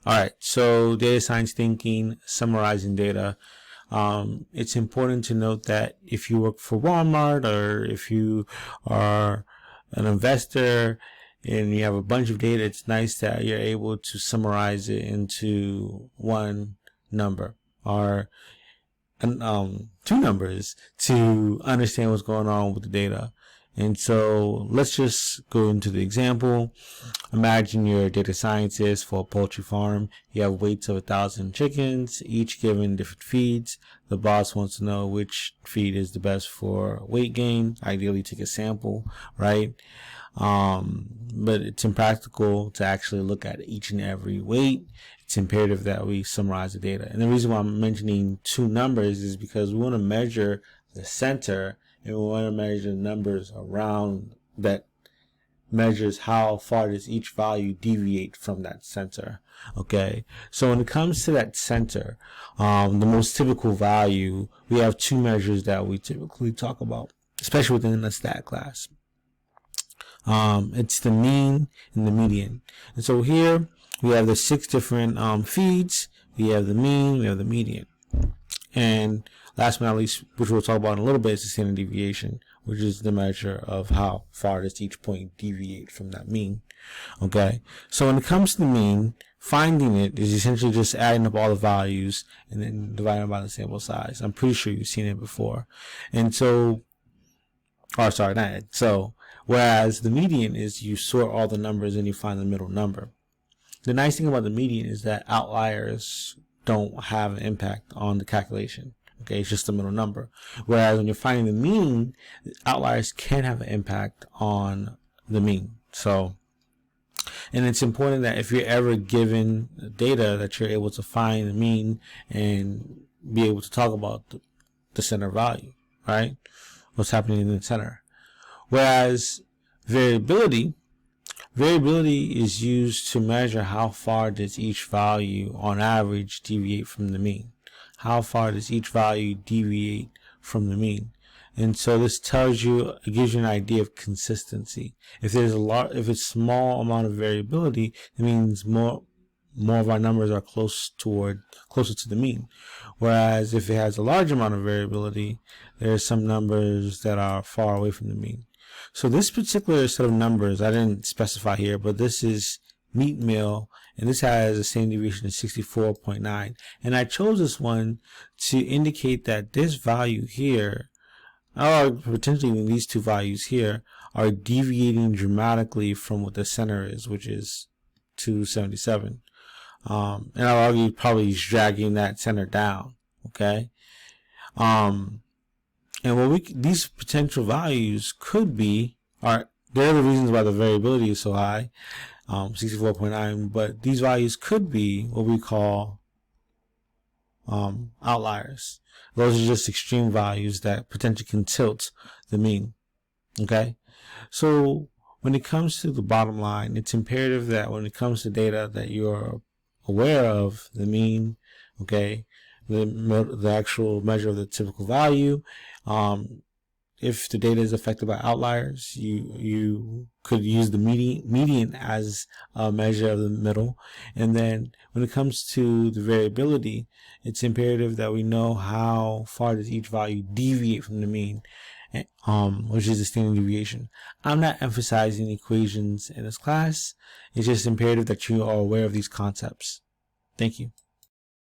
All right, so data science thinking, summarizing data. It's important to note that if you work for Walmart or if you are an investor and you have a bunch of data, it's nice that you're able to summarize it into one number or two numbers to understand what's going on with the data. And so let's just go into the example. Imagine you're a data scientist for a poultry farm. You have weights of 1,000 chickens, each given different feeds. The boss wants to know which feed is the best for weight gain. Ideally take a sample, right? But it's impractical to actually look at each and every weight. It's imperative that we summarize the data. And the reason why I'm mentioning two numbers is because we want to measure the center and we want to measure the numbers around that measures how far does each value deviate from that center. Okay, so when it comes to that center, the most typical value, we have two measures that we typically talk about, especially within the stat class. It's the mean and the median. And so here we have the 6 different feeds. We have the mean, we have the median. And last but not least, which we'll talk about in a little bit, is the standard deviation, which is the measure of how far does each point deviate from that mean. Okay, so when it comes to the mean, finding it is essentially just adding up all the values and then dividing by the sample size. I'm pretty sure you've seen it before. And so, oh, sorry, not it. So, whereas the median is you sort all the numbers and you find the middle number. The nice thing about the median is that outliers don't have an impact on the calculation. Okay, it's just the middle number. Whereas when you're finding the mean, outliers can have an impact on the mean. So, and it's important that if you're ever given data that you're able to find the mean and be able to talk about the center value, right? What's happening in the center. Whereas variability is used to measure how far does each value on average deviate from the mean. How far does each value deviate from the mean? And so this tells you, it gives you an idea of consistency. If there's if it's small amount of variability, it means more of our numbers are closer to the mean. Whereas if it has a large amount of variability, there's some numbers that are far away from the mean. So this particular set of numbers, I didn't specify here, but this is meat meal, and this has a standard deviation of 64.9. And I chose this one to indicate that this value here, or potentially even these two values here, are deviating dramatically from what the center is, which is 277. And I'll argue probably dragging that center down. Okay. And what these potential values could be they're the reasons why the variability is so high, 64.9, but these values could be what we call outliers. Those are just extreme values that potentially can tilt the mean. Okay, so when it comes to the bottom line, it's imperative that when it comes to data that you're aware of the mean, okay, the actual measure of the typical value. If the data is affected by outliers, you could use the median as a measure of the middle. And then when it comes to the variability, it's imperative that we know how far does each value deviate from the mean, which is the standard deviation. I'm not emphasizing equations in this class. It's just imperative that you are aware of these concepts. Thank you.